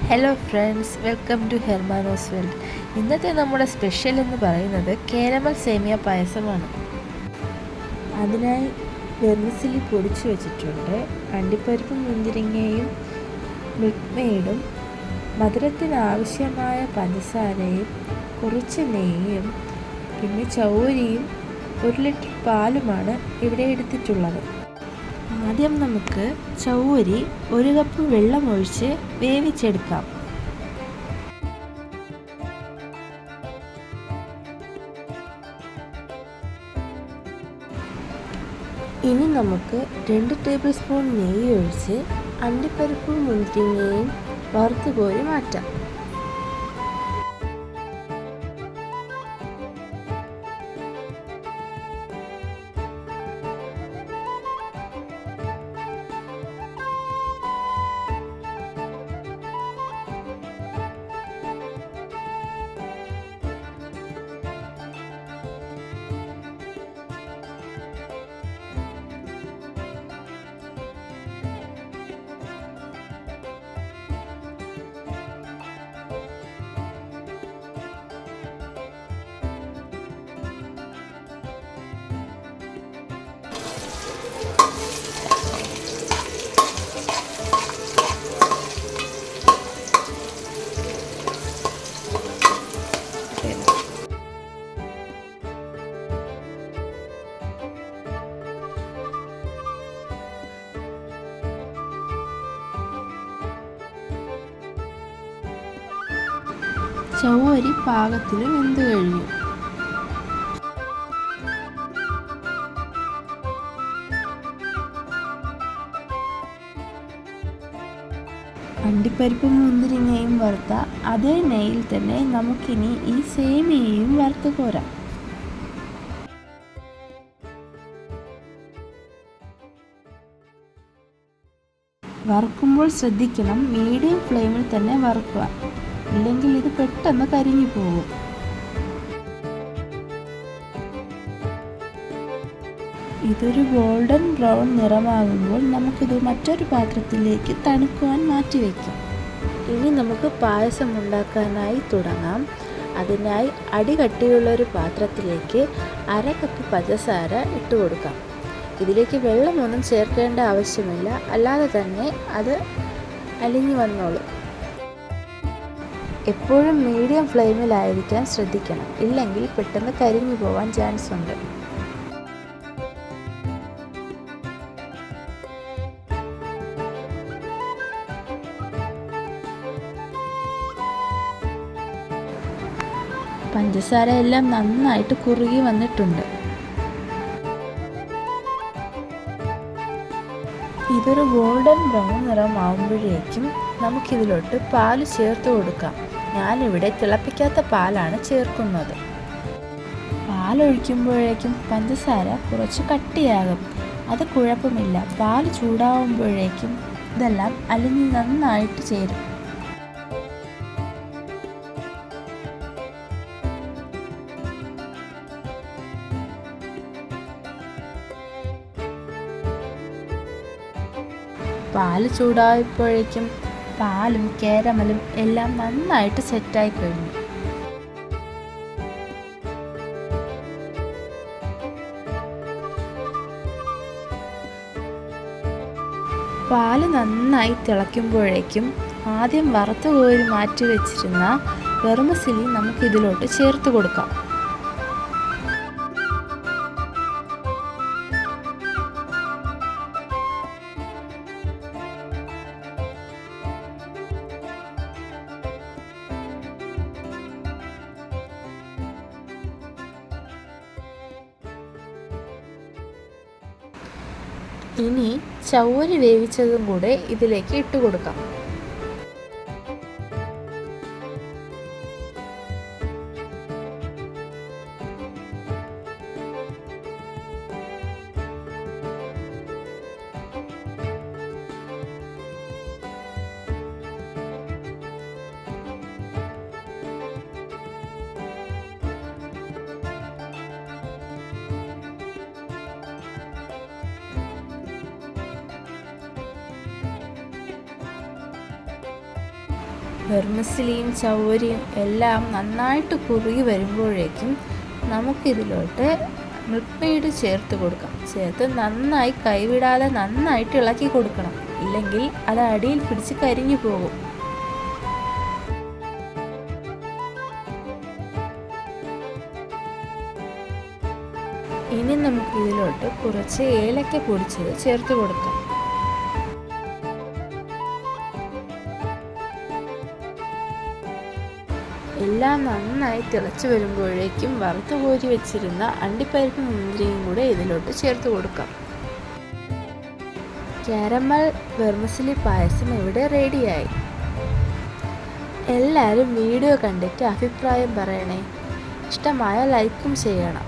Hello friends, welcome to Hermanos world. ഇന്നത്തെ നമ്മുടെ special എന്ന് പറയുന്നത് കാരമൽ സേമിയ പായസമാണ്. അതിനായി വെർമിസെല്ലി പൊടിച്ചു വെച്ചിട്ടുണ്ട്. അണ്ടിപ്പരിപ്പും മുന്തിരിങ്ങയും മിൽക്ക് മെയ്ഡും മധുരത്തിന് ആവശ്യമായ പഞ്ചസാരയും കുറച്ച് നെയ്യും പിന്നെ ചൗരിയും 1 ലിറ്റർ പാലുമാണ് ഇവിടെ എടുത്തിട്ടുള്ളത്. ആദ്യം നമുക്ക് ചൗരി 1 കപ്പ് വെള്ളമൊഴിച്ച് വേവിച്ചെടുക്കാം. ഇനി നമുക്ക് 2 ടേബിൾ സ്പൂൺ നെയ്യ് ഒഴിച്ച് അണ്ടിപ്പരിപ്പും മുന്തിരിങ്ങയും വറുത്ത് കോരി മാറ്റാം. ചൗരി പാകത്തിന് വെന്ത് കഴിഞ്ഞു. അണ്ടിപ്പരിപ്പും മുന്തിരിങ്ങയും വറുത്ത അതേ നെയ്യിൽ തന്നെ നമുക്കിനി ഈ സേമിയയും വറുത്ത് കോരാം. വറുക്കുമ്പോൾ ശ്രദ്ധിക്കണം, മീഡിയം ഫ്ലെയിമിൽ തന്നെ വറുക്കുക, ഇല്ലെങ്കിൽ ഇത് പെട്ടെന്ന് കരിഞ്ഞു പോകും. ഇതൊരു ഗോൾഡൻ ബ്രൗൺ നിറമാകുമ്പോൾ നമുക്കിത് മറ്റൊരു പാത്രത്തിലേക്ക് തണുക്കുവാൻ മാറ്റി വയ്ക്കാം. ഇനി നമുക്ക് പായസം ഉണ്ടാക്കാനായി തുടങ്ങാം. അതിനായി അടികട്ടിയുള്ളൊരു പാത്രത്തിലേക്ക് 1/2 കപ്പ് പഞ്ചസാര ഇട്ട് കൊടുക്കാം. ഇതിലേക്ക് വെള്ളമൊന്നും ചേർക്കേണ്ട ആവശ്യമില്ല, അല്ലാതെ തന്നെ അത് അലിഞ്ഞു വന്നോളും. എപ്പോഴും മീഡിയം ഫ്ലെയിമിലായിരിക്കാൻ ശ്രദ്ധിക്കണം, ഇല്ലെങ്കിൽ പെട്ടെന്ന് കരിഞ്ഞു പോകാൻ ചാൻസ് ഉണ്ട്. പഞ്ചസാര എല്ലാം നന്നായിട്ട് കുറുകി വന്നിട്ടുണ്ട്. ഇതൊരു ഗോൾഡൻ ബ്രൗൺ നിറമാവുമ്പോഴേക്കും നമുക്കിതിലോട്ട് പാല് ചേർത്ത് കൊടുക്കാം. ഞാനിവിടെ തിളപ്പിക്കാത്ത പാലാണ് ചേർക്കുന്നത്. പാലൊഴിക്കുമ്പോഴേക്കും പഞ്ചസാര കുറച്ച് കട്ടിയാകും. അത് കുഴപ്പമില്ല, പാൽ ചൂടാവുമ്പോഴേക്കും ഇതെല്ലാം അലിഞ്ഞ് നന്നായിട്ട് ചേരും. പാല് ചൂടായപ്പോഴേക്കും പാലും കാരമലും എല്ലാം നന്നായിട്ട് സെറ്റായി കഴിഞ്ഞു. പാല് നന്നായി തിളയ്ക്കുമ്പോഴേക്കും ആദ്യം വറുത്ത് കോരി മാറ്റി വെച്ചിരുന്ന വെർമിസെല്ലി നമുക്കിതിലോട്ട് ചേർത്ത് കൊടുക്കാം. ഇനി ചൗരി വേവിച്ചതും കൂടെ ഇതിലേക്ക് ഇട്ട് കൊടുക്കാം. വെർമിസലിയും ചവ്വരിയും എല്ലാം നന്നായിട്ട് കുറുകി വരുമ്പോഴേക്കും നമുക്കിതിലോട്ട് മിൽക്ക് മെയ്ഡ് ചേർത്ത് കൊടുക്കാം. ചേർത്ത് നന്നായി കൈവിടാതെ നന്നായിട്ട് ഇളക്കി കൊടുക്കണം, ഇല്ലെങ്കിൽ അത് അടിയിൽ പിടിച്ച് കരിഞ്ഞു പോകും. ഇനി നമുക്കിതിലോട്ട് കുറച്ച് ഏലക്ക പൊടിച്ചത് ചേർത്ത് കൊടുക്കാം. എല്ലാം നന്നായി തിളച്ച് വരുമ്പോഴേക്കും വറുത്ത് കോരി വെച്ചിരുന്ന അണ്ടിപ്പരിപ്പും മുന്തിരിയും കൂടെ ഇതിലോട്ട് ചേർത്ത് കൊടുക്കാം. കാരമൽ വെർമിസലി പായസം ഇവിടെ റെഡിയായി. എല്ലാവരും വീഡിയോ കണ്ടിട്ട് അഭിപ്രായം പറയണേ. ഇഷ്ടമായ ലൈക്കും ചെയ്യണം.